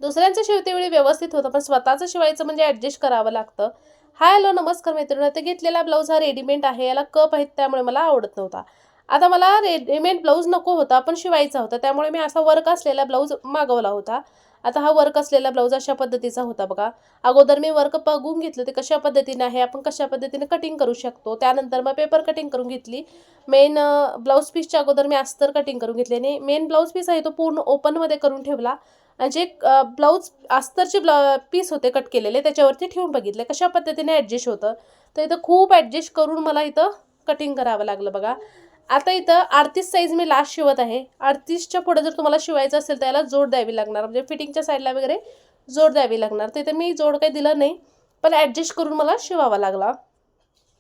दुसऱ्यांचं शिवते वेळी व्यवस्थित होतं, पण स्वतःचं शिवायचं म्हणजे ॲडजस्ट करावं लागतं. हाय हॅलो नमस्कार मैत्रिणी. आता घेतलेला ब्लाऊज हा रेडीमेड आहे, याला कप आहेत त्यामुळे मला आवडत नव्हता. आता मला रेडीमेड ब्लाऊज नको होता, पण शिवायचा होता, त्यामुळे मी असा वर्क असलेला ब्लाऊज मागवला होता. आता हा वर्क असलेला ब्लाऊज अशा पद्धतीचा होता बघा. अगोदर मी वर्क बघून घेतलं ते कशा पद्धतीने आहे, आपण कशा पद्धतीने कटिंग करू शकतो. त्यानंतर मग पेपर कटिंग करून घेतली. मेन ब्लाऊज पीसच्या अगोदर मी अस्तर कटिंग करून घेतली आणि मेन ब्लाऊज पीस आहे तो पूर्ण ओपनमध्ये करून ठेवला. आणि जे ब्लाऊज अस्तरचे पीस होते कट केलेले त्याच्यावरती ठेवून बघितले कशा पद्धतीने ॲडजस्ट होतं. तर इथं खूप ॲडजस्ट करून मला इथं कटिंग करावं लागलं बघा. आता इथं 38 साईज मी लास्ट शिवत आहे. 38च्या पुढे जर तुम्हाला शिवायचं असेल तर याला जोड द्यावी लागणार, म्हणजे फिटिंगच्या साईडला वगैरे जोड द्यावी लागणार. तर इथं मी जोड काही दिलं नाही, पण ॲडजस्ट करून मला शिवावा लागला.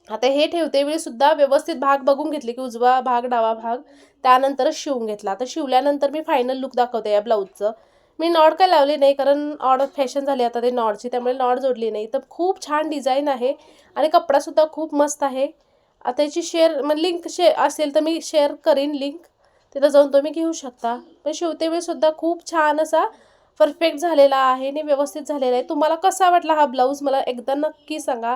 आता हे ठेवते वेळी सुद्धा व्यवस्थित भाग बघून घेतले, की उजवा भाग डावा भाग, त्यानंतरच शिवून घेतला. आता शिवल्यानंतर मी फायनल लुक दाखवते या ब्लाऊजचं. मी नॉड काय लावली नाही, कारण ऑड फॅशन झाली आता ते नॉडची, त्यामुळे नॉड जोडली नाही. तर खूप छान डिझाईन आहे आणि कपडासुद्धा खूप मस्त आहे. आता याची लिंक असेल तर मी शेअर करीन लिंक, तिथं जाऊन तुम्ही घेऊ शकता. पण शिवते वेळीसुद्धा खूप छान असा परफेक्ट झालेला आहे आणि व्यवस्थित झालेला आहे. तुम्हाला कसा वाटला हा ब्लाऊज मला एकदा नक्की सांगा.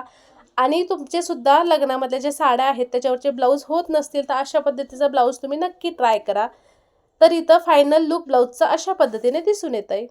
आणि तुमचे सुद्धा लग्नामधल्या ज्या साड्या आहेत त्याच्यावरचे ब्लाऊज होत नसतील तर अशा पद्धतीचा ब्लाऊज तुम्ही नक्की ट्राय करा. तर इथं फायनल लुक ब्लाऊजचा अशा पद्धतीने दिसून येत आहे.